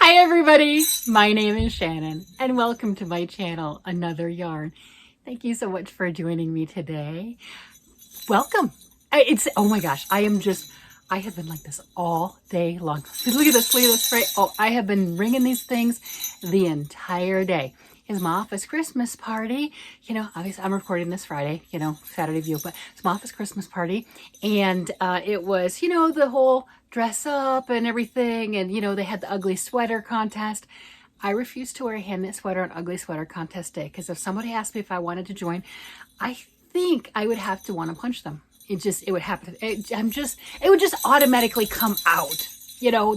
Hi everybody, my name is Shannon and welcome to my channel, Another Yarn. Thank you so much for joining me today. Welcome. Oh my gosh, I have been like this all day long. Look at this, right? Oh, I have been ringing these things the entire day. It's my office Christmas party. You know, obviously I'm recording this Friday, Saturday view, but it's my office Christmas party. And it was, the whole dress up and everything. And, they had the ugly sweater contest. I refused to wear a hand knit sweater on ugly sweater contest day because if somebody asked me if I wanted to join, I think I would have to want to punch them. It would happen. It would just automatically come out.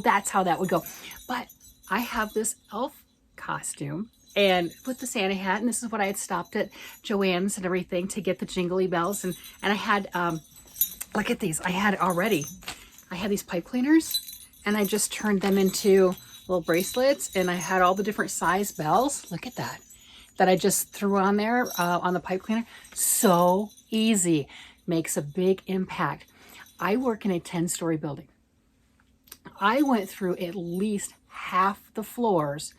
That's how that would go. But I have this elf costume and with the Santa hat, and this is what I had stopped at Joann's and everything to get the jingly bells. And I had, look at these. I had these pipe cleaners and I just turned them into little bracelets, and I had all the different size bells. Look at that I just threw on there on the pipe cleaner. So easy. Makes a big impact. I work in a 10-story building. I went through at least half the floors,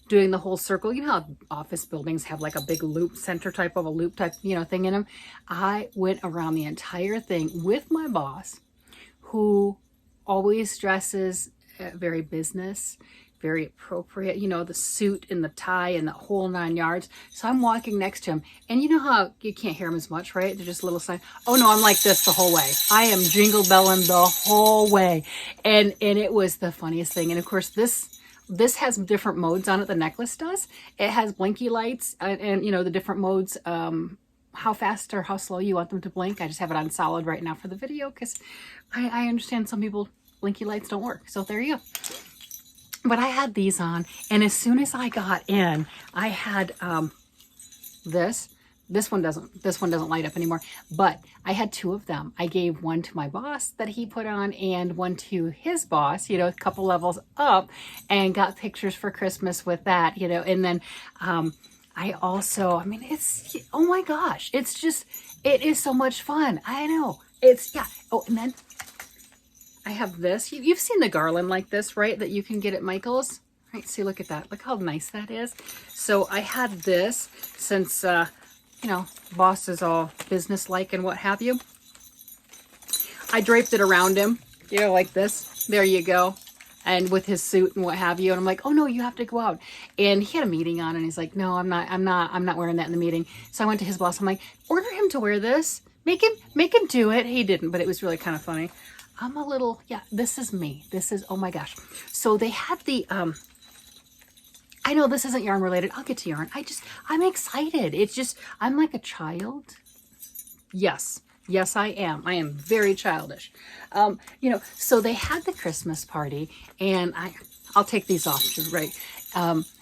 doing the whole circle. You know how office buildings have like a big loop center type of a loop type, thing in them. I went around the entire thing with my boss, who always dresses very business, very appropriate, the suit and the tie and the whole 9 yards. So I'm walking next to him, and you know how you can't hear him as much, right? They're just a little sign. Oh no, I'm like this the whole way. I am jingle belling the whole way. And it was the funniest thing. And of course this has different modes on it. The necklace does. It has blinky lights and the different modes, how fast or how slow you want them to blink. I just have it on solid right now for the video because I understand some people blinky lights don't work. So there you go. But I had these on, and as soon as I got in, I had this one doesn't light up anymore, but I had 2 of them. I gave one to my boss that he put on and one to his boss, a couple levels up, and got pictures for Christmas with that, and then I also, it's, oh my gosh, it is so much fun. I know. Oh, and then I have this. You've seen the garland like this, right? That you can get at Michael's. Right? See, look at that. Look how nice that is. So I had this since, boss is all business-like and what have you. I draped it around him, like this. There you go. And with his suit and what have you. And I'm like, oh no, you have to go out. And he had a meeting on, and he's like, no, I'm not wearing that in the meeting. So I went to his boss. I'm like, order him to wear this. Make him do it. He didn't, but it was really kind of funny. I'm a little, this is me. This is, oh my gosh. So they had the, I know this isn't yarn related. I'll get to yarn. I'm excited. It's just, I'm like a child. Yes, I am. I am very childish. So they had the Christmas party, and I'll take these off, right?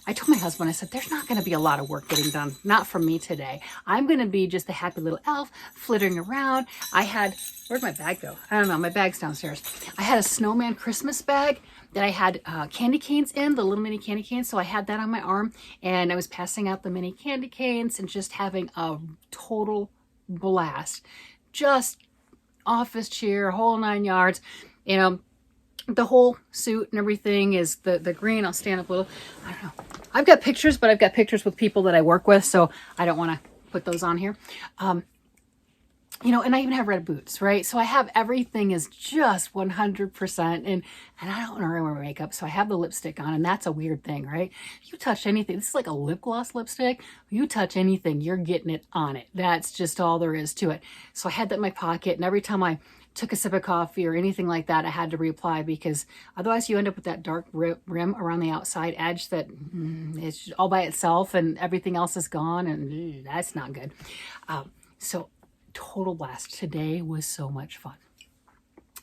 I told my husband, I said, there's not going to be a lot of work getting done. Not from me today. I'm going to be just a happy little elf flittering around. Where'd my bag go? I don't know. My bag's downstairs. I had a snowman Christmas bag that I had candy canes in, the little mini candy canes. So I had that on my arm, and I was passing out the mini candy canes and just having a total blast. Just office cheer, whole 9 yards, the whole suit and everything is the green. I'll stand up a little. I don't know. I've got pictures, but I've got pictures with people that I work with, so I don't want to put those on here. And I even have red boots, right? So I have everything is just 100%. And I don't wear makeup, so I have the lipstick on, and that's a weird thing, right? You touch anything. This is like a lip gloss lipstick. You touch anything, you're getting it on it. That's just all there is to it. So I had that in my pocket, and every time I took a sip of coffee or anything like that, I had to reapply, because otherwise you end up with that dark rim around the outside edge that it's all by itself and everything else is gone, and that's not good. So total blast. Today was so much fun.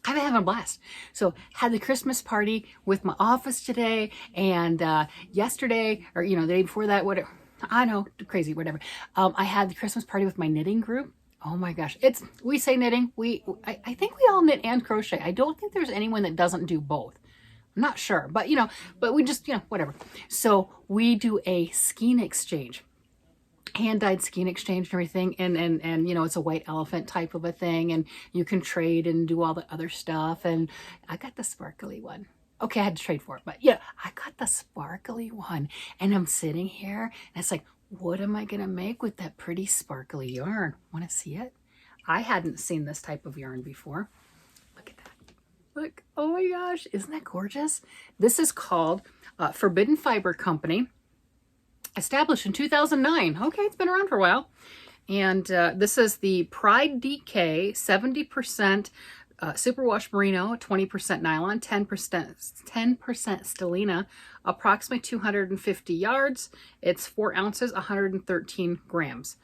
I've been having a blast. So had the Christmas party with my office today, and yesterday, or the day before that, whatever. I know, crazy, whatever. I had the Christmas party with my knitting group. Oh my gosh. We say knitting. I think we all knit and crochet. I don't think there's anyone that doesn't do both. I'm not sure, but but we just, whatever. So we do a skein exchange. Hand-dyed skein exchange and everything, and it's a white elephant type of a thing, and you can trade and do all the other stuff. And I got the sparkly one. Okay, I had to trade for it, but yeah, I got the sparkly one, and I'm sitting here, and it's like, what am I gonna make with that pretty sparkly yarn? Want to see it? I hadn't seen this type of yarn before. Look at that. Look, oh my gosh, isn't that gorgeous? This is called Forbidden Fiber Company, established in 2009. Okay, it's been around for a while. And this is the Pride DK 70% superwash merino, 20% nylon, 10% stellina, approximately 250 yards. It's 4 ounces, 113 grams.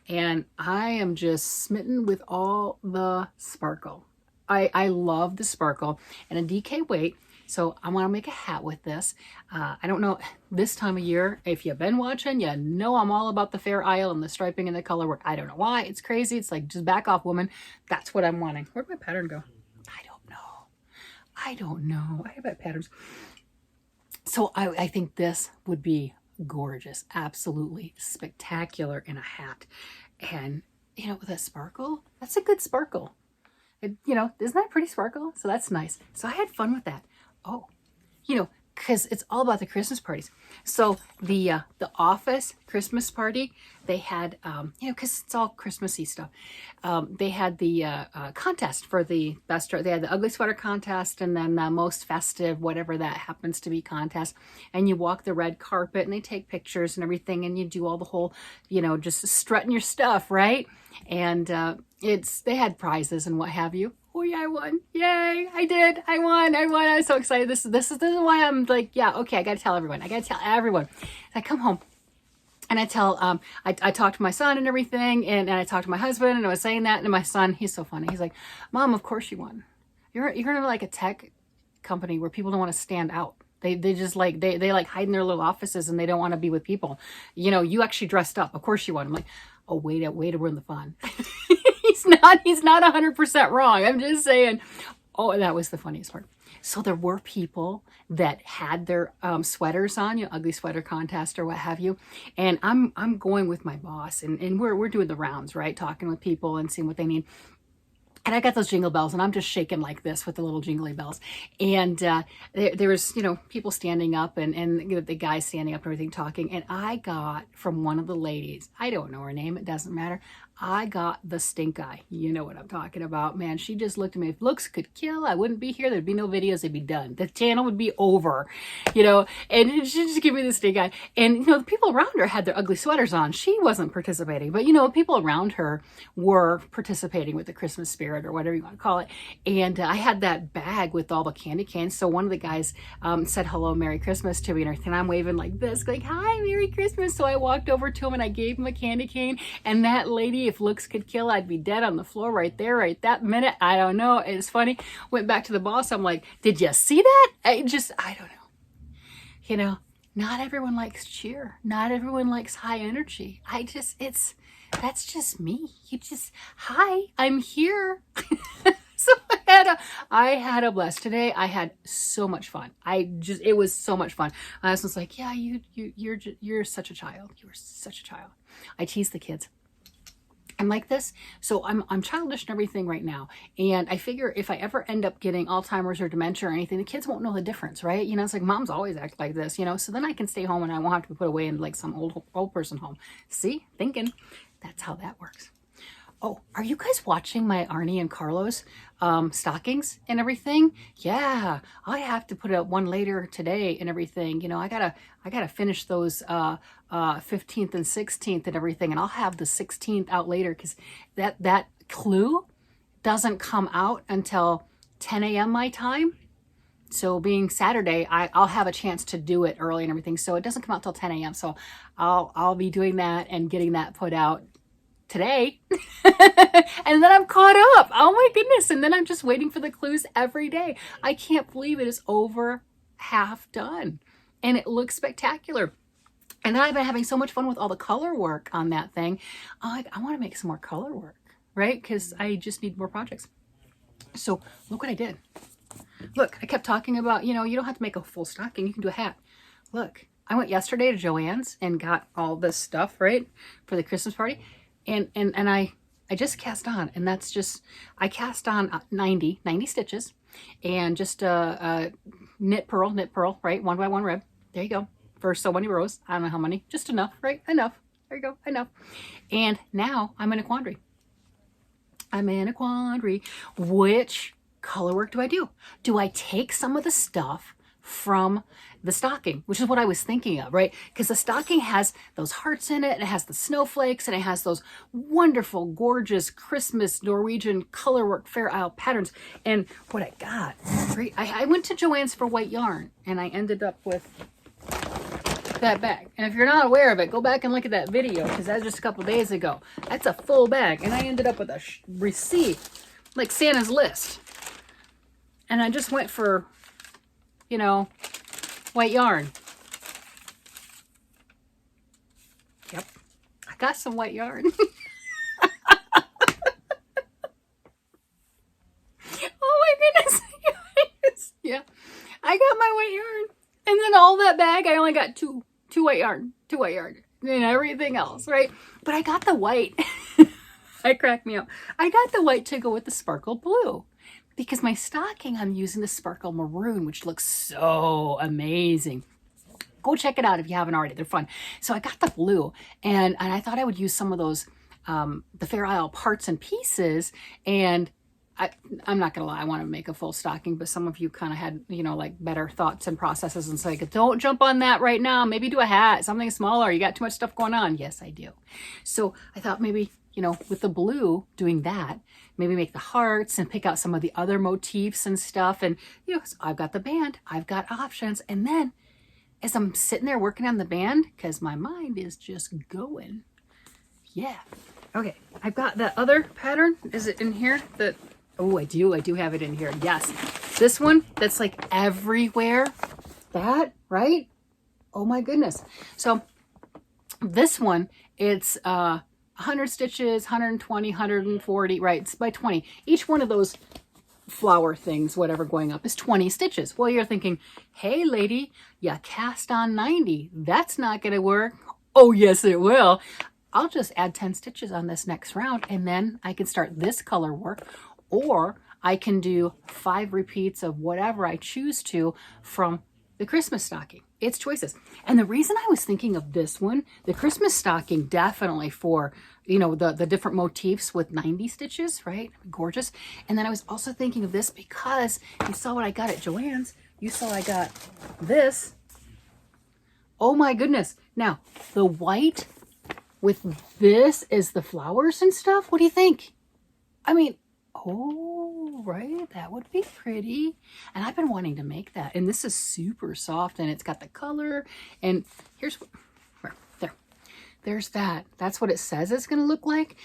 And I am just smitten with all the sparkle. I love the sparkle and a DK weight. So I want to make a hat with this. I don't know, this time of year, if you've been watching, you know I'm all about the Fair Isle and the striping and the color work. I don't know why. It's crazy. It's like, just back off, woman. That's what I'm wanting. Where'd my pattern go? I don't know. I don't know. I have that patterns. So I think this would be gorgeous. Absolutely spectacular in a hat. And, you know, with a sparkle, that's a good sparkle. You know, isn't that pretty sparkle? So that's nice. So I had fun with that. Oh, you know, because it's all about the Christmas parties. So the office Christmas party, they had, you know, because it's all Christmassy stuff. They had the contest for the best. They had the ugly sweater contest, and then the most festive, whatever that happens to be, contest. And you walk the red carpet, and they take pictures and everything, and you do all the whole, you know, just strutting your stuff, right? And they had prizes and what have you. Oh yeah, I won. Yay, I did. I won. I was so excited. This is why I'm like, yeah, okay, I gotta tell everyone. I gotta tell everyone. I come home and I tell, I talked to my son and everything, and I talked to my husband, and I was saying that, and my son, he's so funny. He's like, Mom, of course you won. You're in like a tech company where people don't want to stand out. They just like, they like hide in their little offices, and they don't want to be with people. You know, you actually dressed up. Of course you won. I'm like, oh, way to ruin the fun. He's not 100% wrong. I'm just saying. Oh, that was the funniest part. So there were people that had their sweaters on, you know, ugly sweater contest or what have you. And I'm going with my boss, and we're doing the rounds, right? Talking with people and seeing what they need. And I got those jingle bells, and I'm just shaking like this with the little jingly bells. And there was, you know, people standing up, and you know, the guys standing up and everything talking. And I got from one of the ladies, I don't know her name, it doesn't matter. I got the stink eye. You know what I'm talking about, man. She just looked at me. If looks could kill, I wouldn't be here. There'd be no videos. They'd be done. The channel would be over, you know. And she just gave me the stink eye. And, you know, the people around her had their ugly sweaters on. She wasn't participating. But, you know, people around her were participating with the Christmas spirit or whatever you want to call it. And I had that bag with all the candy canes. So one of the guys said, hello, Merry Christmas to me. And I'm waving like this, like, hi, Merry Christmas. So I walked over to him, and I gave him a candy cane. And that lady, if looks could kill, I'd be dead on the floor right there, right that minute. I don't know. It's funny. Went back to the boss. I'm like, did you see that? I don't know. You know, not everyone likes cheer. Not everyone likes high energy. That's just me. Hi, I'm here. So I had a blast today. I had so much fun. It was so much fun. I was like, yeah, you're such a child. You were such a child. I tease the kids. I'm like this. So I'm childish and everything right now. And I figure if I ever end up getting Alzheimer's or dementia or anything, the kids won't know the difference, right? You know, it's like, mom's always act like this, you know, so then I can stay home and I won't have to be put away in like some old person home. See, thinking. That's how that works. Oh, are you guys watching my Arnie and Carlos stockings and everything? Yeah, I have to put out one later today and everything. You know, I gotta finish those 15th and 16th and everything, and I'll have the 16th out later because that clue doesn't come out until 10 a.m. my time. So being Saturday, I'll have a chance to do it early and everything. So it doesn't come out till 10 a.m. So I'll be doing that and getting that put out today. And then I'm caught up. Oh my goodness. And then I'm just waiting for the clues every day. I can't believe it is over half done. And it looks spectacular. And then I've been having so much fun with all the color work on that thing. I want to make some more color work, right? Because I just need more projects. So look what I did. Look, I kept talking about, you know, you don't have to make a full stocking. You can do a hat. Look, I went yesterday to Joann's and got all this stuff, right, for the Christmas party. And I just cast on, and that's just, I cast on 90 stitches, and just knit purl, right? 1 by 1 rib. There you go. For so many rows. I don't know how many. Just enough, right? Enough. There you go. Enough. And now I'm in a quandary. Which color work do I do? Do I take some of the stuff from the stocking, which is what I was thinking of, right? Because the stocking has those hearts in it, it has the snowflakes, and it has those wonderful, gorgeous Christmas Norwegian colorwork Fair Isle patterns. And what I got, right? I went to Joann's for white yarn, and I ended up with that bag. And if you're not aware of it, go back and look at that video, because that was just a couple days ago. That's a full bag, and I ended up with a receipt, like Santa's list. And I just went for, you know, white yarn. Yep, I got some white yarn. Oh my goodness. Yeah, I got my white yarn. And then all that bag, I only got two white yarn, and everything else, right? But I got the white. I cracked me up. I got the white to go with the sparkle blue. Because my stocking, I'm using the sparkle maroon, which looks so amazing. Go check it out if you haven't already. They're fun. So I got the blue, and I thought I would use some of those, the Fair Isle parts and pieces. And I'm not going to lie, I want to make a full stocking, but some of you kind of had, you know, like better thoughts and processes and say, don't jump on that right now. Maybe do a hat, something smaller. You got too much stuff going on. Yes, I do. So I thought maybe, you know, with the blue doing that, maybe make the hearts and pick out some of the other motifs and stuff. And, you know, so I've got the band, I've got options. And then as I'm sitting there working on the band, because my mind is just going. Yeah. Okay. I've got that other pattern. Is it in here? Oh, I do have it in here. Yes. This one that's like everywhere. That, right? Oh my goodness. So this one, it's 100 stitches, 120, 140, right? It's by 20. Each one of those flower things, whatever going up, is 20 stitches. Well, you're thinking, hey lady, you cast on 90. That's not going to work. Oh, yes, it will. I'll just add 10 stitches on this next round, and then I can start this color work, or I can do 5 repeats of whatever I choose to from the Christmas stocking. It's choices. And the reason I was thinking of this one, the Christmas stocking, definitely for, you know, the different motifs with 90 stitches, right? Gorgeous. And then I was also thinking of this because you saw what I got at Joann's. You saw I got this. Oh my goodness. Now, the white with this is the flowers and stuff. What do you think? I mean, oh, right, that would be pretty. And I've been wanting to make that. And this is super soft, and it's got the color. And here's there's that. That's what it says it's going to look like.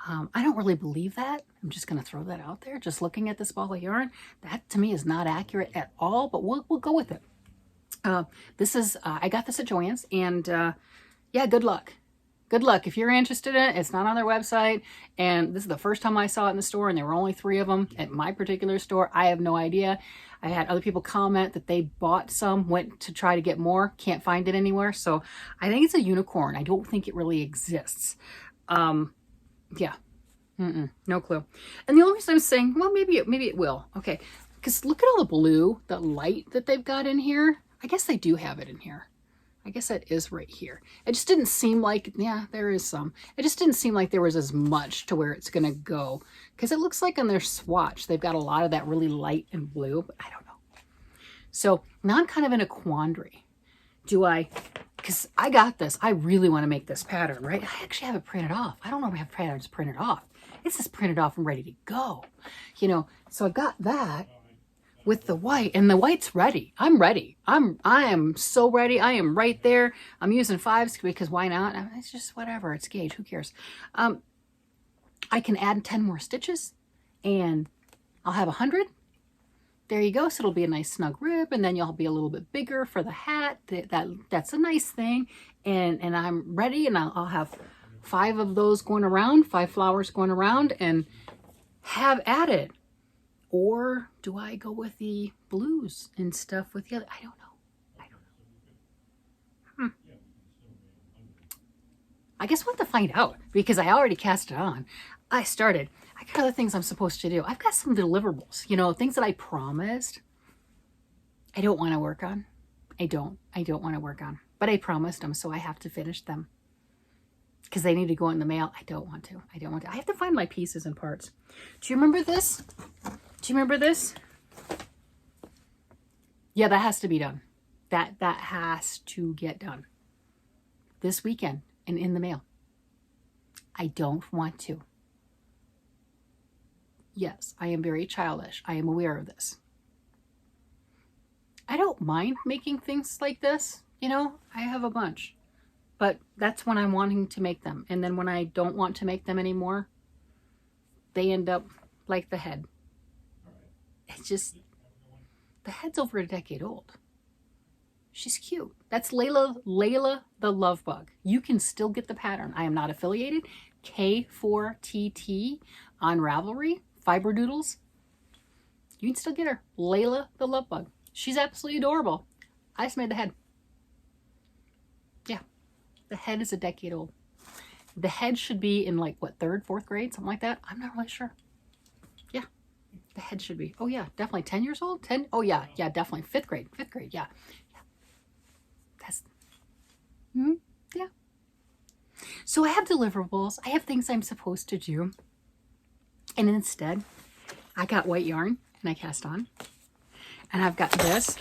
I don't really believe that. I'm just going to throw that out there. Just looking at this ball of yarn, that to me is not accurate at all, but we'll go with it. This is, I got this at Joann's, and yeah, good luck. Good luck. If you're interested in it, it's not on their website. And this is the first time I saw it in the store, and there were only 3 of them at my particular store. I have no idea. I had other people comment that they bought some, went to try to get more, can't find it anywhere. So I think it's a unicorn. I don't think it really exists. Yeah. No clue. And the only reason I'm saying, well, maybe it will. Okay. Because look at all the blue, the light that they've got in here. I guess they do have it in here. I guess that is right here. It just didn't seem like, yeah, there is some. It just didn't seem like there was as much to where it's going to go. Because it looks like on their swatch, they've got a lot of that really light and blue, but I don't know. So now I'm kind of in a quandary. Do I, because I got this. I really want to make this pattern, right? I actually have it printed off. I don't normally have patterns printed off. It's just printed off and ready to go. You know, so I got that with the white, and the white's ready. I'm ready. I am so ready. I am right there. I'm using 5s because why not? It's just whatever. It's gauge. Who cares? I can add 10 more stitches, and I'll have 100. There you go. So it'll be a nice snug rib, and then you'll be a little bit bigger for the hat. That's a nice thing. And I'm ready, and I'll have 5 of those going around, 5 flowers going around, and have at it. Or do I go with the blues and stuff with the other? I don't know. I guess we'll have to find out, because I already cast it on. I started. I got other things I'm supposed to do. I've got some deliverables, you know, things that I promised. I don't want to work on. I don't want to work on. But I promised them, so I have to finish them. Because they need to go in the mail. I don't want to. I have to find my pieces and parts. Do you remember this? Do you remember this? Yeah, that has to be done. That has to get done this weekend and in the mail. I don't want to. Yes, I am very childish. I am aware of this. I don't mind making things like this. You know, I have a bunch. But that's when I'm wanting to make them. And then when I don't want to make them anymore, they end up like the head. It's just, the head's over a decade old. She's cute. That's Layla the Love Bug. You can still get the pattern. I am not affiliated. K4TT on Ravelry, Fiber Doodles. You can still get her. Layla the Love Bug. She's absolutely adorable. I just made the head. Yeah. The head is a decade old. The head should be in like, what, 3rd, 4th grade? Something like that. I'm not really sure. Yeah. The head should be. Oh, yeah. Definitely 10 years old? 10? Oh, yeah. Yeah, definitely. 5th grade. 5th grade. Yeah. That's, yeah. So I have deliverables. I have things I'm supposed to do. And instead, I got white yarn and I cast on. And I've got this.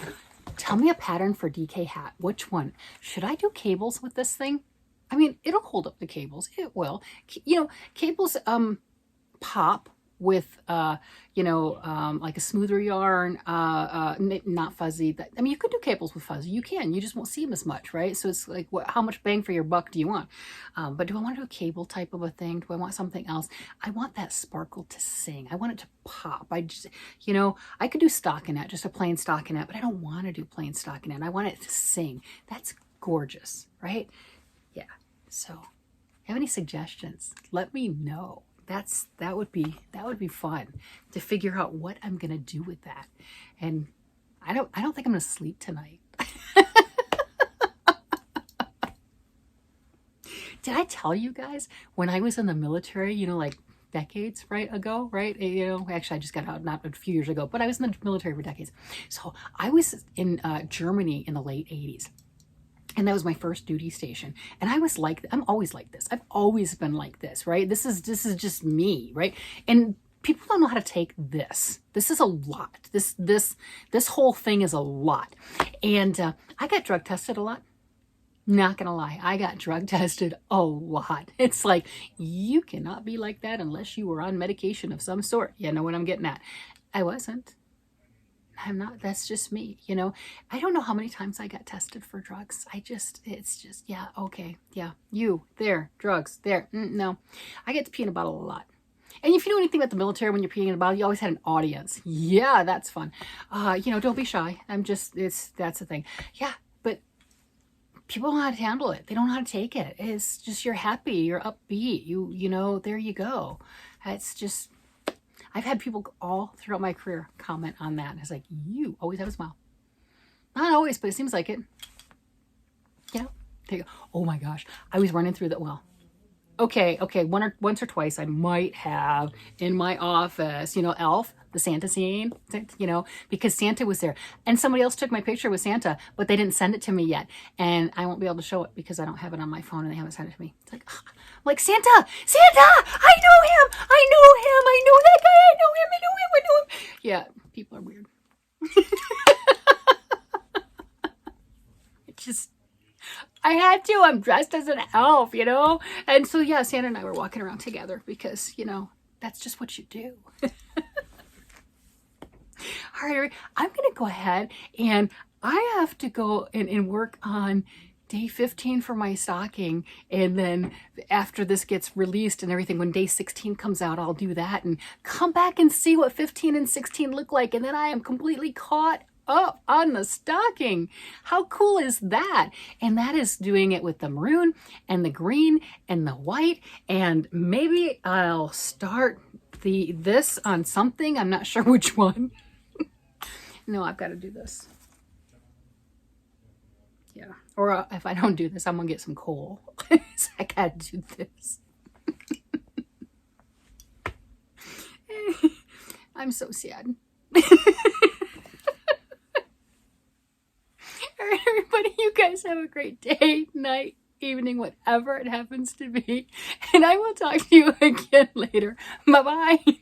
Tell me a pattern for DK hat. Which one? Should I do cables with this thing? I mean, it'll hold up the cables. It will. You know, cables pop with, like a smoother yarn, not fuzzy. I mean, you could do cables with fuzzy. You can. You just won't see them as much, right? So it's like, how much bang for your buck do you want? But do I want to do a cable type of a thing? Do I want something else? I want that sparkle to sing. I want it to pop. I just, I could do stockinette, just a plain stockinette, but I don't want to do plain stockinette. I want it to sing. That's gorgeous, right? Yeah. So, have any suggestions? Let me know. That would be fun to figure out what I'm gonna do with that. And I don't think I'm gonna sleep tonight. Did I tell you guys when I was in the military, like decades ago, right? Actually I just got out not a few years ago, but I was in the military for decades. So I was in Germany in the late 80s. And that was my first duty station. And I was like, I'm always like this. I've always been like this, right? This is just me, right? And people don't know how to take this. This is a lot. This whole thing is a lot. And I got drug tested a lot. Not gonna lie, I got drug tested a lot. It's like, you cannot be like that unless you were on medication of some sort. You know what I'm getting at? I wasn't. I'm not, that's just me, I don't know how many times I got tested for drugs. It's just, yeah, okay, yeah, you, there, drugs, there, no. I get to pee in a bottle a lot. And if you know anything about the military, when you're peeing in a bottle, you always had an audience. Yeah, that's fun. Don't be shy. That's the thing. Yeah, but people don't know how to handle it. They don't know how to take it. It's just, you're happy, you're upbeat, there you go. It's just, I've had people all throughout my career comment on that. It's like, you always have a smile. Not always, but it seems like it. There you go. Oh my gosh. I was running through that. Well, okay. Once or twice I might have in my office, Elf, the Santa scene, because Santa was there. And somebody else took my picture with Santa, but they didn't send it to me yet. And I won't be able to show it because I don't have it on my phone and they haven't sent it to me. It's like, I'm like, Santa, I know him. I know that guy. I know him. Yeah, people are weird. I had to. I'm dressed as an elf, And so, yeah, Santa and I were walking around together because, that's just what you do. All right, I'm going to go ahead and I have to go and work on day 15 for my stocking. And then after this gets released and everything, when day 16 comes out, I'll do that and come back and see what 15 and 16 look like. And then I am completely caught up on the stocking. How cool is that? And that is doing it with the maroon and the green and the white. And maybe I'll start this on something. I'm not sure which one. No, I've got to do this. Yeah. Or if I don't do this, I'm going to get some coal. So I got to do this. I'm so sad. everybody, you guys have a great day, night, evening, whatever it happens to be. And I will talk to you again later. Bye-bye.